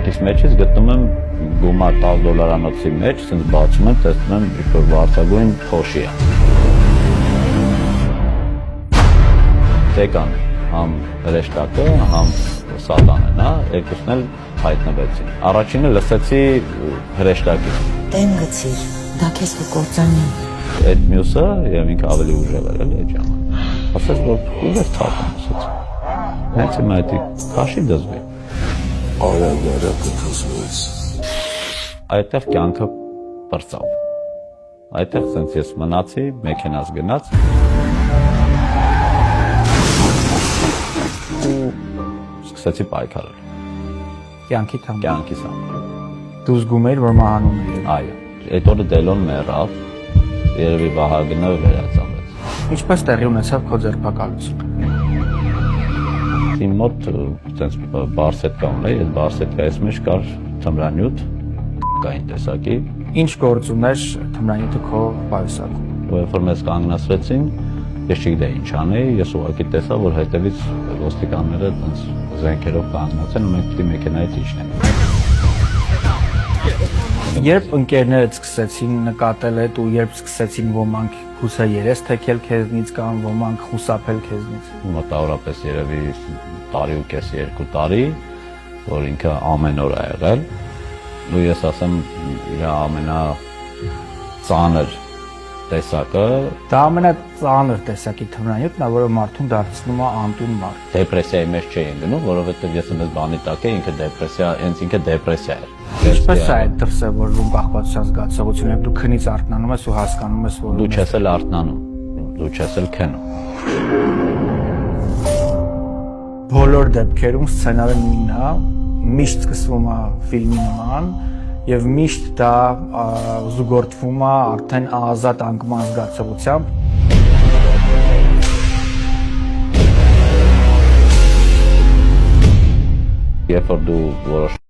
բանկից մեջից գտնում եմ գումար $10 մեջ, ասենց բացում եմ, տեսնում եմ ինչ-որ վարձագույն փոշի է։ Եկան համ հրեշտակը, համ սատանեն, երկուսն էլ հայտնվեցին։ Առաջինը լսեցի հրեշտակի։ Տեն գցիր, դա քեզ կկործանի։ Այդ մյուսը եւ ինքը ավելի ուժեղ էր էլի այդ ժամանակ։ Ասաց որ ուր ես ցածում, ասաց։ Հենց հիմա դա քաշի դզվի։ Արագ կթզվեց։ Այդտեղ կյանքը բրծավ։ Այդտեղ sense ես մնացի, մեքենաս գնաց։ Սկսեցի պայքարել։ Կյանքի թամ։ Կյանքիս համար։ Դու զգում էիր, որ մահանում ես։ Այո։ Այդ օրը Դելոն մեռավ, երևի Վահագնը վերածնվեց։ Ինչպես տեղի ունեցավ քո ձերբակալությունը։ Իմ մոտ sense բարսետկա ունեի, այդ բարսետկայից մեջ կար թմրանյութ, կային տեսակի։ Ինչ գործ ուներ թմրանյութը քո պայուսակում։ Երբ որ մեզ կանգնացրեցին, ես չգիտեի ինչ անեի, ես ուղղակի տեսա, որ հետևից ոստիկանները այնց զենքերով կանգնած են ու մենք պիտի մեքենայից իջնենք։ Երբ ընկերներդ սկսեցին նկատել այդ ու երբ սկսեցին ոմանք գուցե երես թեքել քեզնից կամ ոմանք խուսափել քեզնից։ Մոտավորապես երևի տարի ու կես 2 տարի, որ ինքը ամեն օր ա եղել, ու ես ասեմ իր ամենածանր տեսակը Դա ամենածանր տեսակի թմրանյութն է, որը մարդուն դարձնում է անտուն մարդ։ դեպրեսիայի մեջ չէին գնում, որովհետև ես այնպես բանի տակ էի, ինքը դեպրեսիա, հենց ինքը դեպրեսիա էր։ Ինչպես է այդ դրսևորվում կախվածության զգացողությունը, երբ դու քնից արթնանում ես ու հասկանում ես, որ Դու չես էլ արթնանում, դու չես էլ քնում։ բոլոր դեպքերում սցենարը նույնն է, միշտ սկսվում է ֆիլմի նման եւ միշտ դա զուգորդվում է արդեն ազատ անկման զգացողությամբ։ Երբ որ դու որոշ